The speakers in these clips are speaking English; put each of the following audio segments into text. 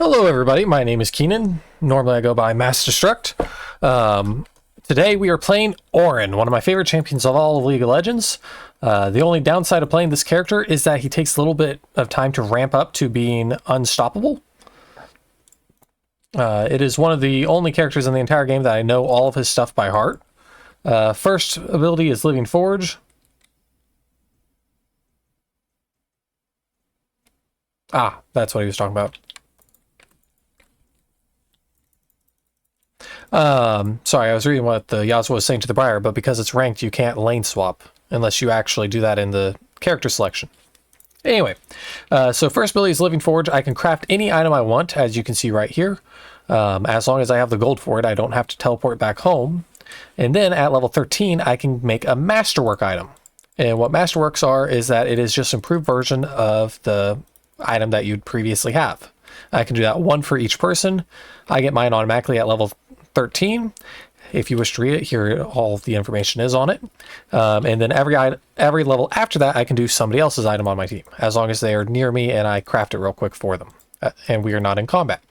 Hello everybody, my name is Keenan. Normally I go by Massdestruct. Today we are playing Ornn, one of my favorite champions of all of League of Legends. The only downside of playing this character is that he takes a little bit of time to ramp up to being unstoppable. It is one of the only characters in the entire game that I know all of his stuff by heart. First ability is Living Forge. Ah, that's what he was talking about. Sorry, I was reading what the Yasuo was saying to the Briar, but because it's ranked, you can't lane swap unless you actually do that in the character selection. Anyway, so first ability is Living Forge. I can craft any item I want, as you can see right here. As long as I have the gold for it, I don't have to teleport back home. And then at level 13, I can make a Masterwork item. And what Masterworks are is that it is just an improved version of the item that you'd previously have. I can do that one for each person. I get mine automatically at level 13. If you wish to read it, here all of the information is on it. And then every level after that, I can do somebody else's item on my team, as long as they are near me and I craft it real quick for them. And we are not in combat.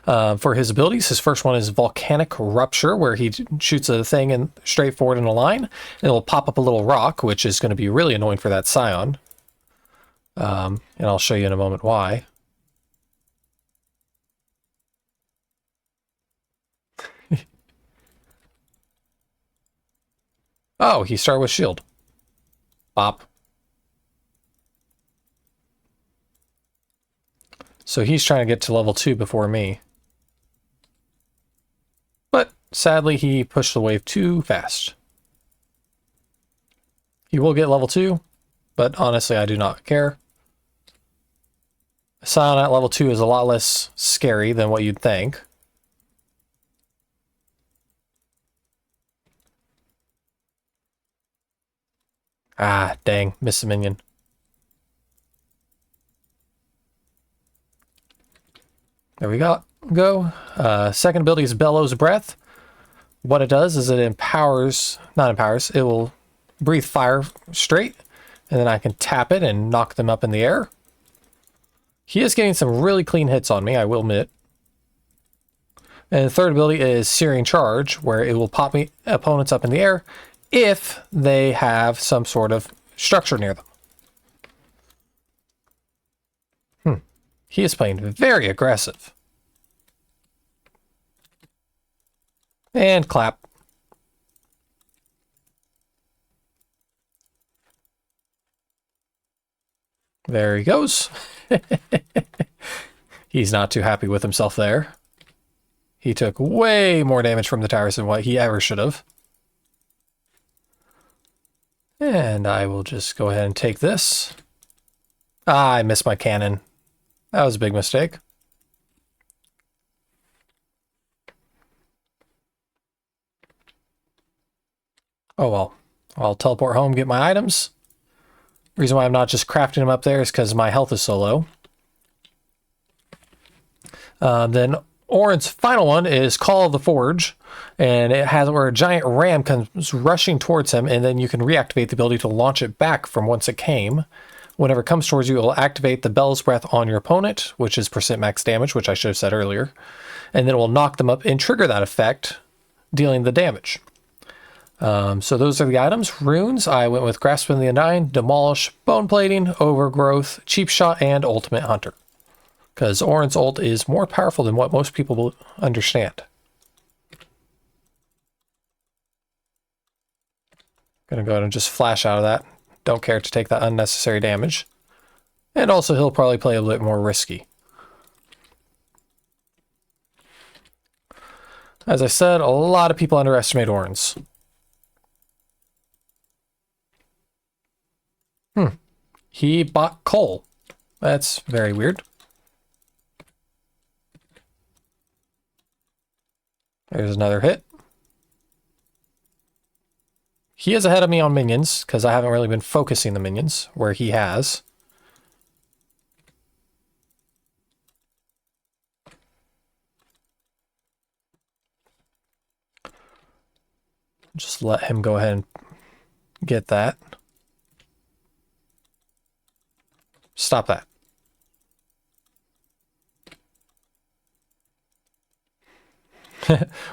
For his abilities, his first one is Volcanic Rupture, where he shoots a thing in straight forward in a line, and it will pop up a little rock, which is going to be really annoying for that Sion. And I'll show you in a moment why. Oh, he started with shield. Bop. So he's trying to get to level 2 before me. But sadly, he pushed the wave too fast. He will get level 2, but honestly, I do not care. Sion at level 2 is a lot less scary than what you'd think. Ah, dang, missed a minion. There we go. Second ability is Bellows Breath. What it does is it it will breathe fire straight, and then I can tap it and knock them up in the air. He is getting some really clean hits on me, I will admit. And the third ability is Searing Charge, where it will pop me opponents up in the air if they have some sort of structure near them. He is playing very aggressive. And clap. There he goes. He's not too happy with himself there. He took way more damage from the towers than what he ever should have. And I will just go ahead and take this. Ah, I missed my cannon. That was a big mistake. Oh well. I'll teleport home, get my items. The reason why I'm not just crafting them up there is because my health is so low. Then Ornn's final one is Call of the Forge, and it has where a giant ram comes rushing towards him, and then you can reactivate the ability to launch it back from whence it came. Whenever it comes towards you, it will activate the Bell's Breath on your opponent, which is % max damage, which I should have said earlier, and then it will knock them up and trigger that effect, dealing the damage. So those are the items. Runes, I went with Grasp in the Undying, Demolish, Bone Plating, Overgrowth, Cheap Shot, and Ultimate Hunter. Because Ornn's ult is more powerful than what most people will understand. Gonna go ahead and just flash out of that. Don't care to take that unnecessary damage. And also he'll probably play a bit more risky. As I said, a lot of people underestimate Ornn's. He bought coal. That's very weird. There's another hit. He is ahead of me on minions, because I haven't really been focusing the minions, where he has. Just let him go ahead and get that. Stop that.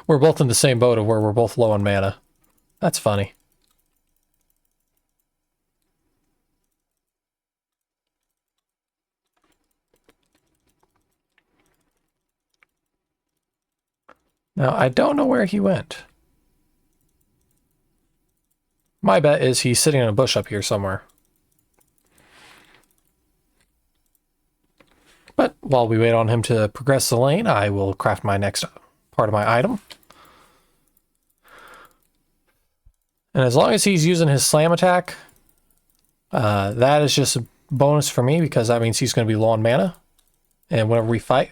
We're both in the same boat of where we're both low on mana. That's funny. Now, I don't know where he went. My bet is he's sitting in a bush up here somewhere. But while we wait on him to progress the lane, I will craft my next part of my item. And as long as he's using his slam attack, that is just a bonus for me because that means he's going to be low on mana. And whenever we fight,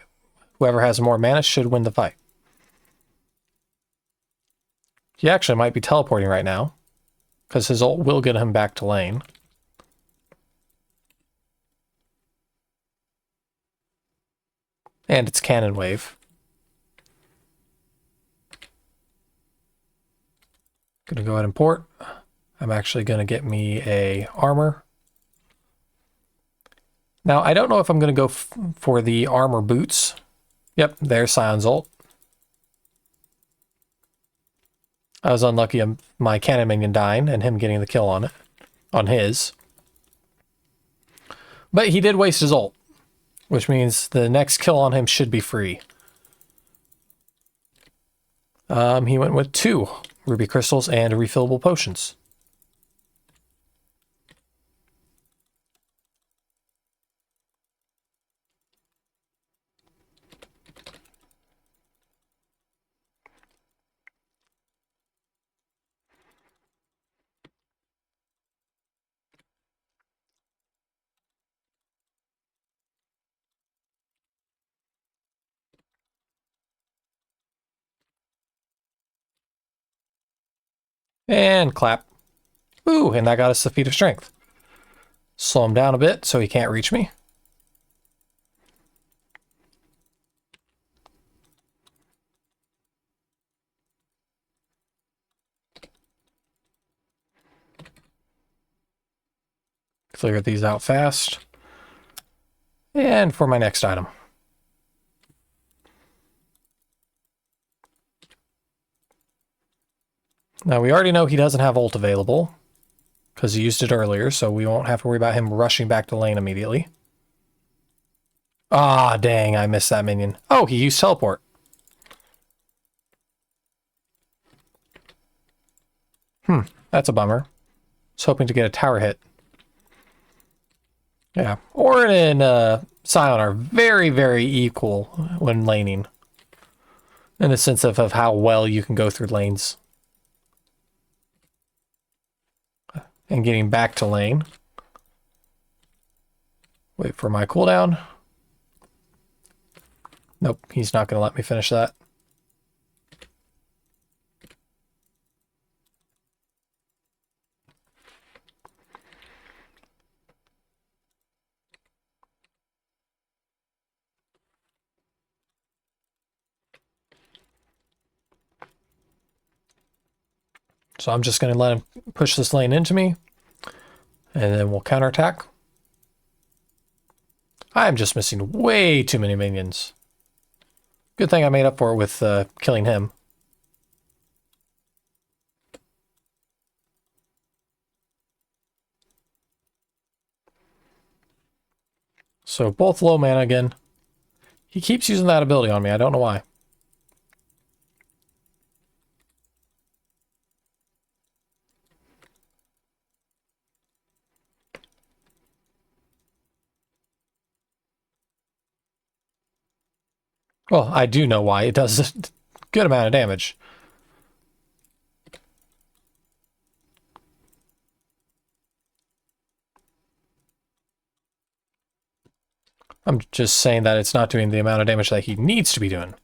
whoever has more mana should win the fight. He actually might be teleporting right now because his ult will get him back to lane. And it's Cannon Wave. Gonna go ahead and port. I'm actually gonna get me a armor. Now, I don't know if I'm gonna go for the armor boots. Yep, there's Sion's ult. I was unlucky of my cannon minion dying and him getting the kill on it, on his. But he did waste his ult, which means the next kill on him should be free. He went with 2 ruby crystals and refillable potions. And clap. Ooh, and that got us the feat of strength. Slow him down a bit so he can't reach me. Clear these out fast. And for my next item. Now we already know he doesn't have ult available because he used it earlier, so we won't have to worry about him rushing back to lane immediately. Ah, dang, I missed that minion. Oh, he used teleport. That's a bummer. I was hoping to get a tower hit. Yeah, Ornn and Sion are very, very equal when laning. In the sense of how well you can go through lanes. And getting back to lane. Wait for my cooldown. Nope, he's not going to let me finish that. So I'm just going to let him push this lane into me. And then we'll counterattack. I'm just missing way too many minions. Good thing I made up for it with killing him. So both low mana again. He keeps using that ability on me. I don't know why. Well, I do know why. It does a good amount of damage. I'm just saying that it's not doing the amount of damage that he needs to be doing.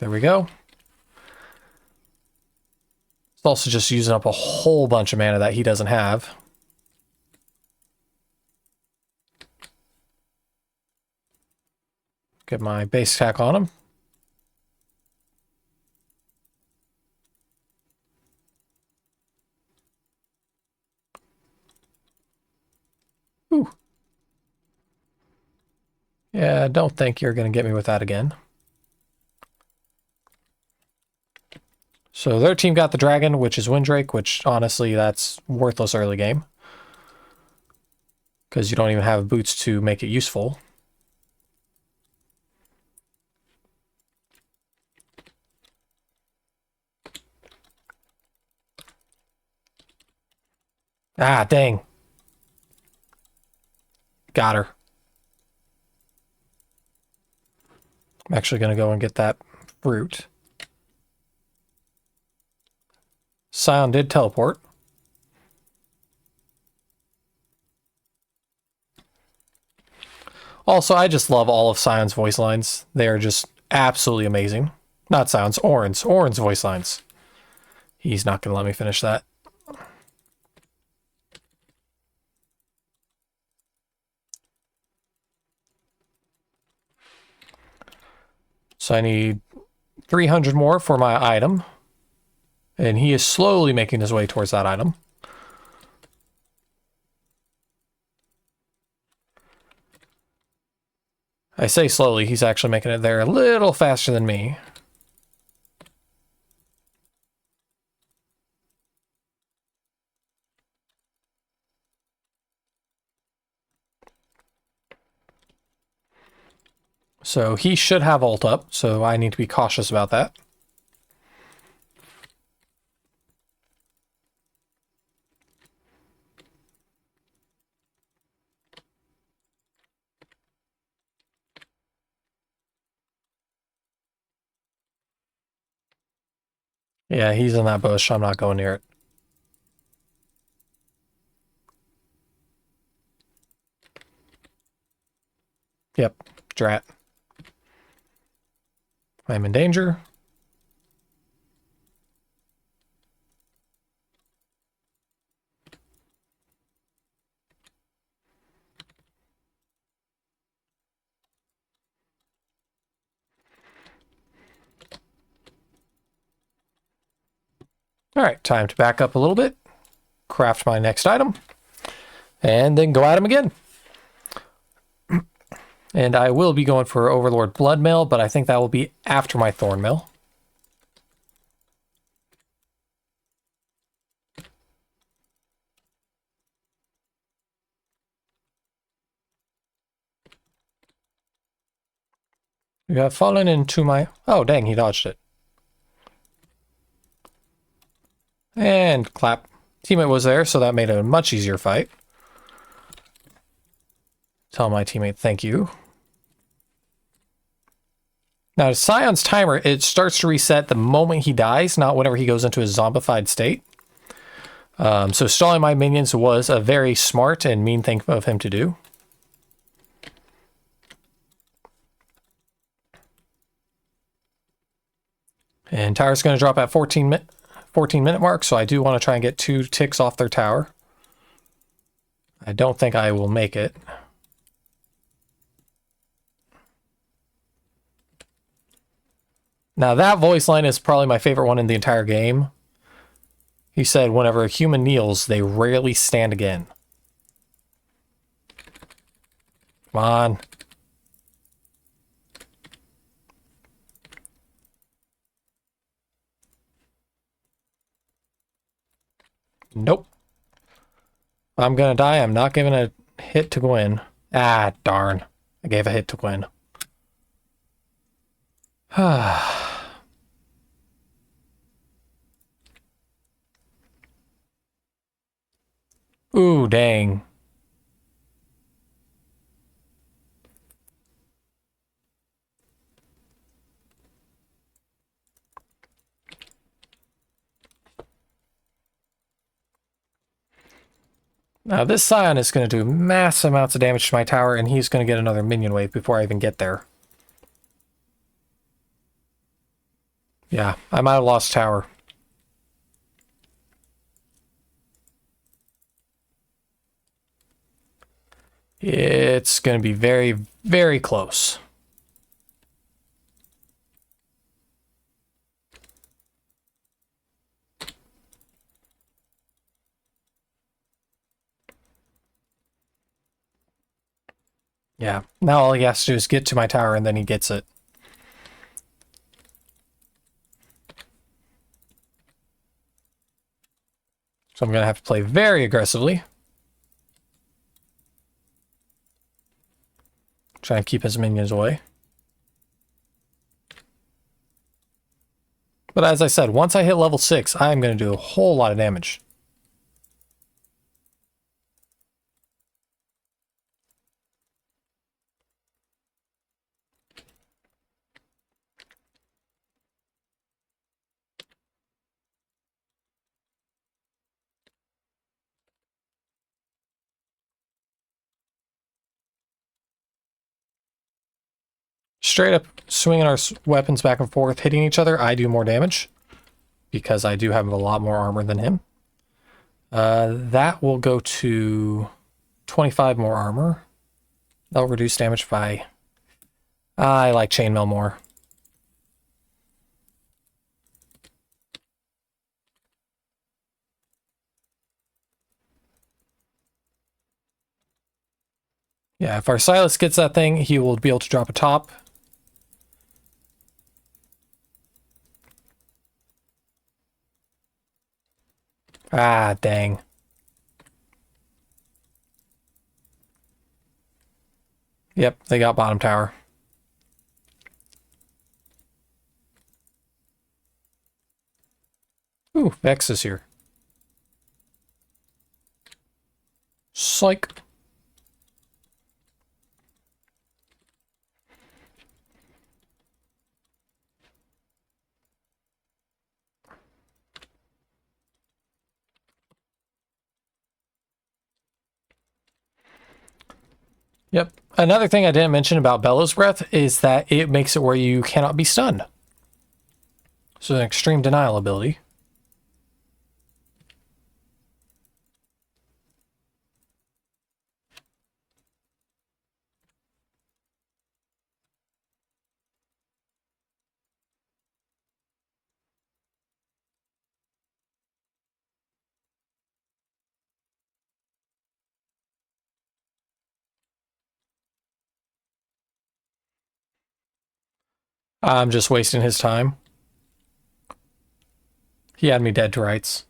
There we go. It's also just using up a whole bunch of mana that he doesn't have. Get my base attack on him. Ooh. Yeah, don't think you're going to get me with that again. So their team got the dragon, which is Windrake, which honestly, that's worthless early game. Because you don't even have boots to make it useful. Ah, dang. Got her. I'm actually going to go and get that fruit. Sion did teleport. Also, I just love all of Sion's voice lines. They are just absolutely amazing. Not Sion's, Ornn's. Ornn's voice lines. He's not going to let me finish that. So I need 300 more for my item. And he is slowly making his way towards that item. I say slowly, he's actually making it there a little faster than me. So he should have ult up, so I need to be cautious about that. Yeah, he's in that bush. I'm not going near it. Yep, drat. I'm in danger. All right, time to back up a little bit, craft my next item, and then go at him again. And I will be going for Overlord Bloodmail, but I think that will be after my Thornmail. You have fallen into my... Oh, dang, he dodged it. And clap. Teammate was there, so that made it a much easier fight. Tell my teammate thank you. Now, Sion's timer, it starts to reset the moment he dies, not whenever he goes into his zombified state. So stalling my minions was a very smart and mean thing of him to do. And tower's going to drop at 14 minute mark, so I do want to try and get 2 ticks off their tower. I don't think I will make it. Now that voice line is probably my favorite one in the entire game. He said, whenever a human kneels, they rarely stand again. Come on. Nope. I'm gonna die. I'm not giving a hit to Gwen. Ah, darn. I gave a hit to Gwen. Ooh, dang. Now this Sion is going to do mass amounts of damage to my tower, and he's going to get another minion wave before I even get there. Yeah, I might have lost tower. It's going to be very, very close. Yeah, now all he has to do is get to my tower, and then he gets it. So I'm going to have to play very aggressively. Try and keep his minions away. But as I said, once I hit level 6, I am going to do a whole lot of damage. Straight up swinging our weapons back and forth, hitting each other, I do more damage. Because I do have a lot more armor than him. That will go to 25 more armor. That'll reduce damage by... I like chainmail more. Yeah, if our Silas gets that thing, he will be able to drop a top. Ah, dang. Yep, they got bottom tower. Ooh, Vex is here. Psych. Yep. Another thing I didn't mention about Bellows Breath is that it makes it where you cannot be stunned. So an extreme denial ability. I'm just wasting his time. He had me dead to rights.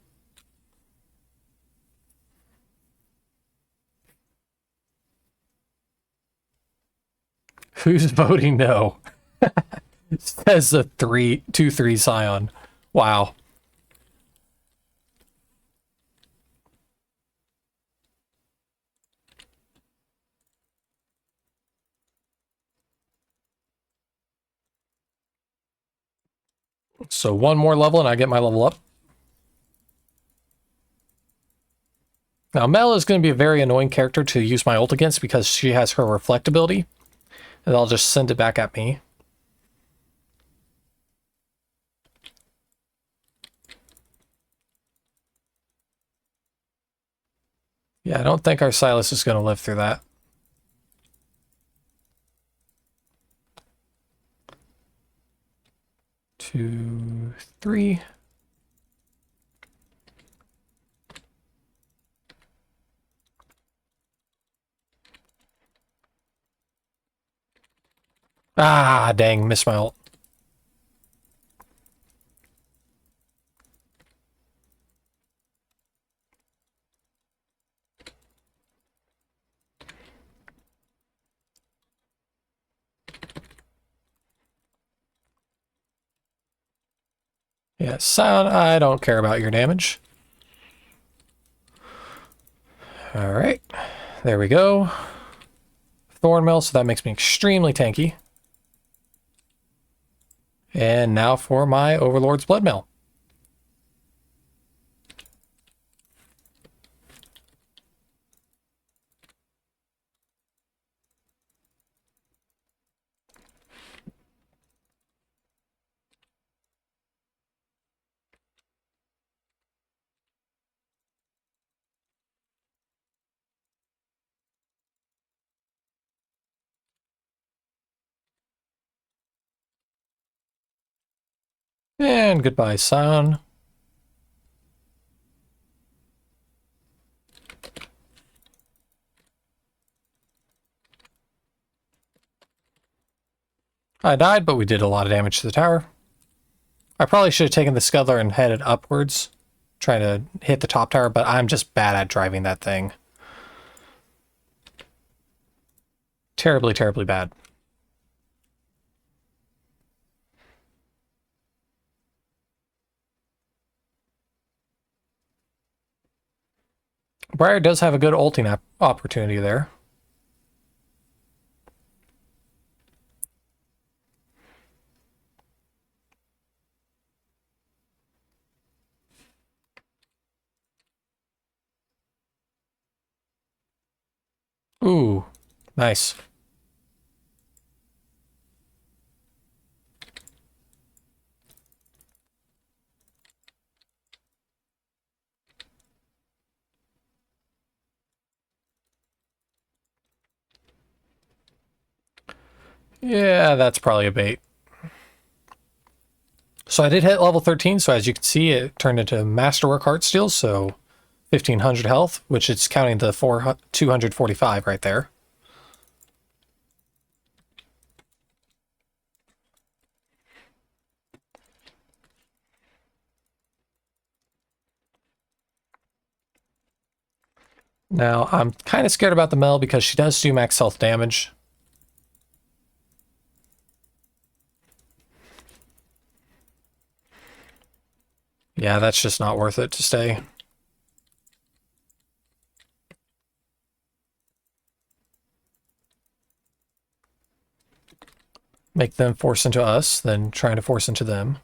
Who's voting no? Says the 2-3 Sion. Wow. So one more level and I get my level up. Now Mel is going to be a very annoying character to use my ult against because she has her reflect ability. And I'll just send it back at me. Yeah, I don't think our Silas is going to live through that. Two, three. Ah, dang, missed my ult. Yeah, Sion, I don't care about your damage. Alright, there we go. Thornmail, so that makes me extremely tanky. And now for my Overlord's Bloodmail. And goodbye, Sion. I died, but we did a lot of damage to the tower. I probably should have taken the Scuttler and headed upwards. trying to hit the top tower, but I'm just bad at driving that thing. Terribly, terribly bad. Briar does have a good ulting opportunity there. Ooh, nice. Yeah, that's probably a bait. So I did hit level 13, so as you can see, it turned into Masterwork Heartsteel, so 1500 health, which is counting the 245 right there. Now, I'm kind of scared about the Mel because she does do max health damage. Yeah, that's just not worth it to stay. Make them force into us, then trying to force into them.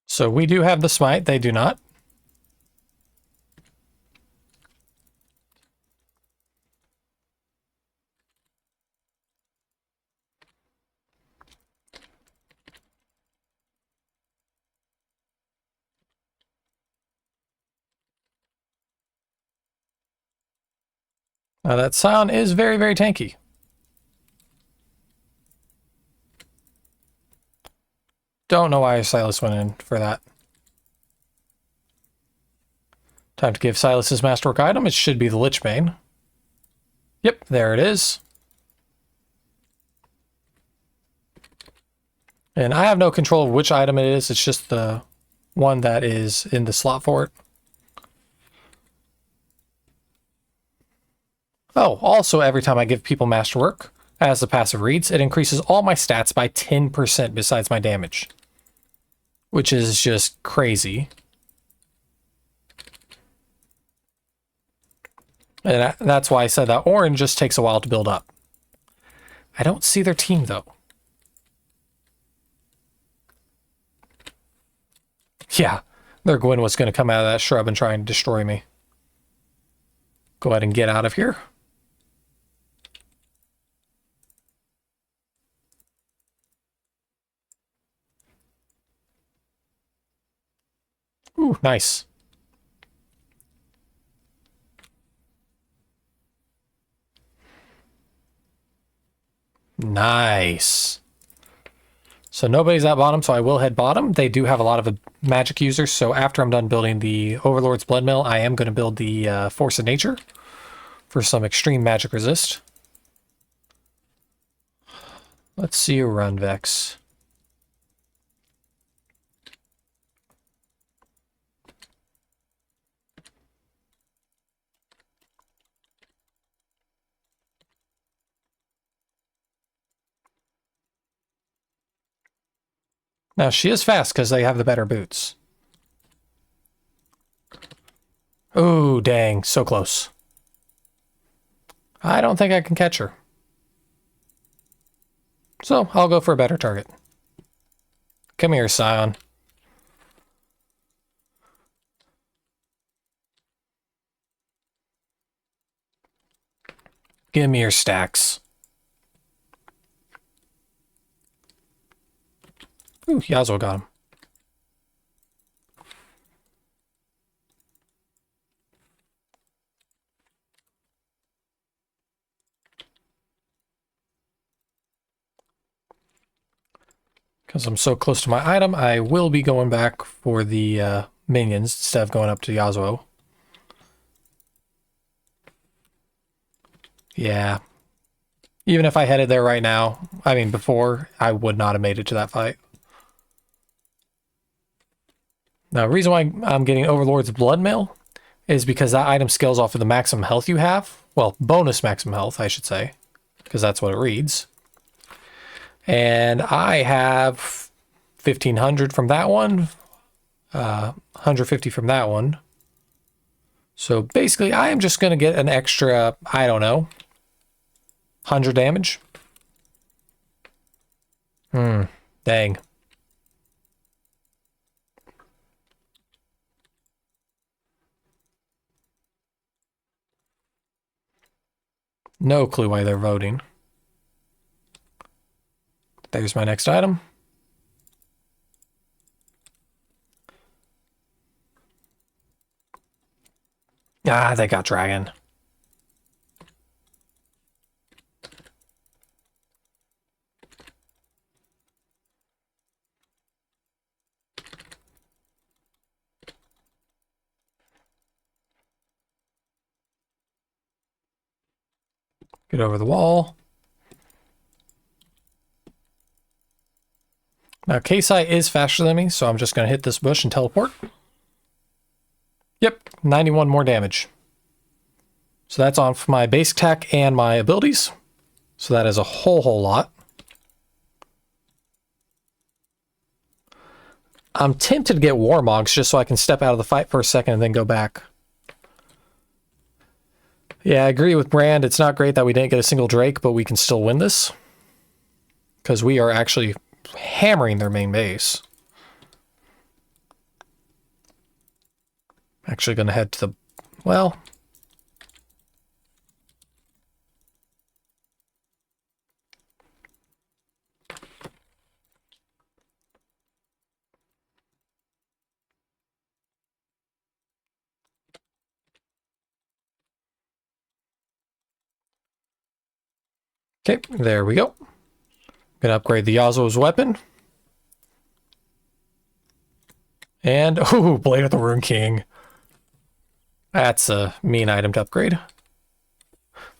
So we do have the smite, they do not. Now that Sion is very, very tanky. Don't know why Silas went in for that. Time to give Silas his Masterwork item. It should be the Lich Bane. Yep, there it is. And I have no control of which item it is. It's just the one that is in the slot for it. Oh, also every time I give people Masterwork, as the passive reads, it increases all my stats by 10% besides my damage. Which is just crazy. And that's why I said that Ornn just takes a while to build up. I don't see their team, though. Yeah, their Gwyn was going to come out of that shrub and try and destroy me. Go ahead and get out of here. Ooh, nice. Nice. So nobody's at bottom, so I will head bottom. They do have a lot of magic users, so after I'm done building the Overlord's Bloodmail, I am going to build the Force of Nature for some extreme magic resist. Let's see you run, Vex. Now, she is fast because they have the better boots. Oh, dang. So close. I don't think I can catch her. So, I'll go for a better target. Come here, Sion. Give me your stacks. Ooh, Yasuo got him. Because I'm so close to my item, I will be going back for the minions instead of going up to Yasuo. Yeah. Even if I headed there right now, I mean before, I would not have made it to that fight. Now, the reason why I'm getting Overlord's Bloodmail is because that item scales off of the maximum health you have. Well, bonus maximum health, I should say, because that's what it reads. And I have 1,500 from that one, 150 from that one. So basically, I am just going to get an extra, I don't know, 100 damage. Dang. No clue why they're voting. There's my next item. Ah, they got dragon. Get over the wall. Now, Kasai is faster than me, so I'm just going to hit this bush and teleport. Yep, 91 more damage. So that's on for my base attack and my abilities. So that is a whole lot. I'm tempted to get Warmogs just so I can step out of the fight for a second and then go back. Yeah, I agree with Brand. It's not great that we didn't get a single Drake, but we can still win this. Because we are actually hammering their main base. Actually going to head to the... well... okay, there we go. Gonna upgrade the Yasuo's weapon. And, ooh, Blade of the Rune King. That's a mean item to upgrade.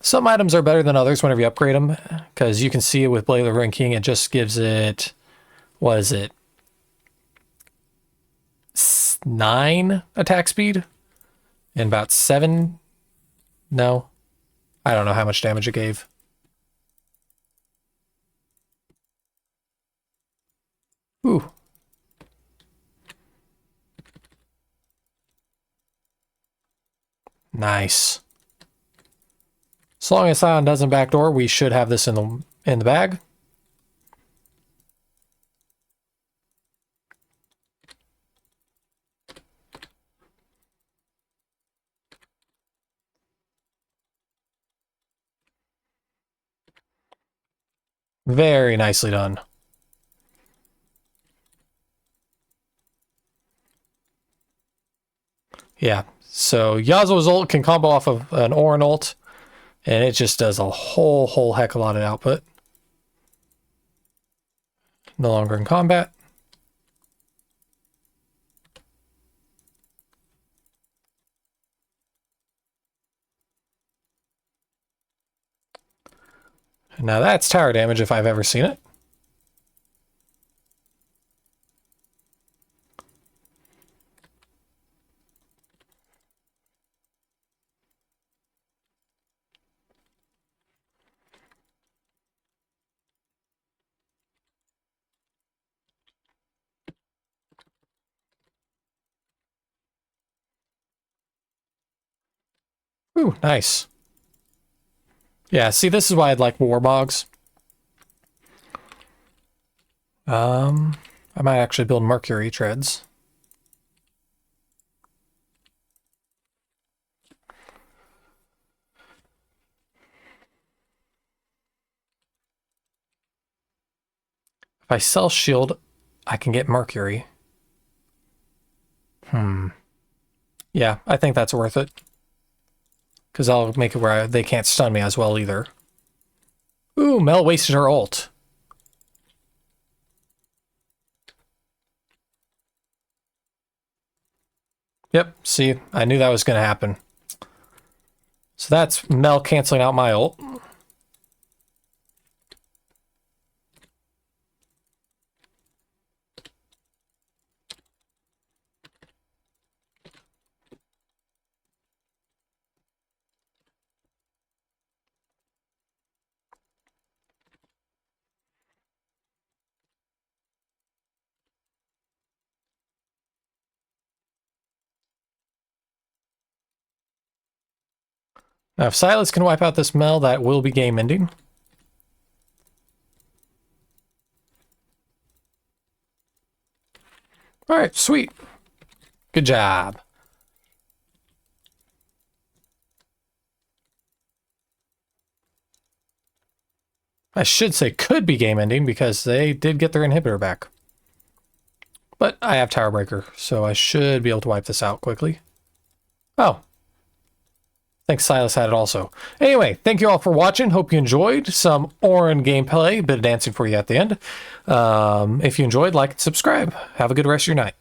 Some items are better than others whenever you upgrade them, because you can see it with Blade of the Rune King, it just gives it, what is it? 9 attack speed? And about 7? No. I don't know how much damage it gave. Ooh. Nice. As long as Sion doesn't backdoor, we should have this in the bag. Very nicely done. Yeah, so Yasuo's ult can combo off of an Ornn ult, and it just does a whole heck of a lot of output. No longer in combat. Now that's tower damage if I've ever seen it. Ooh, nice. Yeah, see, this is why I'd like Warmogs. I might actually build Mercury Treads. If I sell shield, I can get Mercury. Yeah, I think that's worth it. Because I'll make it where they can't stun me as well either. Ooh, Mel wasted her ult. Yep, see, I knew that was going to happen. So that's Mel canceling out my ult. Now, if Silas can wipe out this Mel, that will be game ending. All right, sweet. Good job. I should say could be game ending because they did get their inhibitor back. But I have Tower Breaker, so I should be able to wipe this out quickly. Oh. I think Silas had it also. Anyway, thank you all for watching. Hope you enjoyed some Ornn gameplay. A bit of dancing for you at the end. If you enjoyed, like and subscribe. Have a good rest of your night.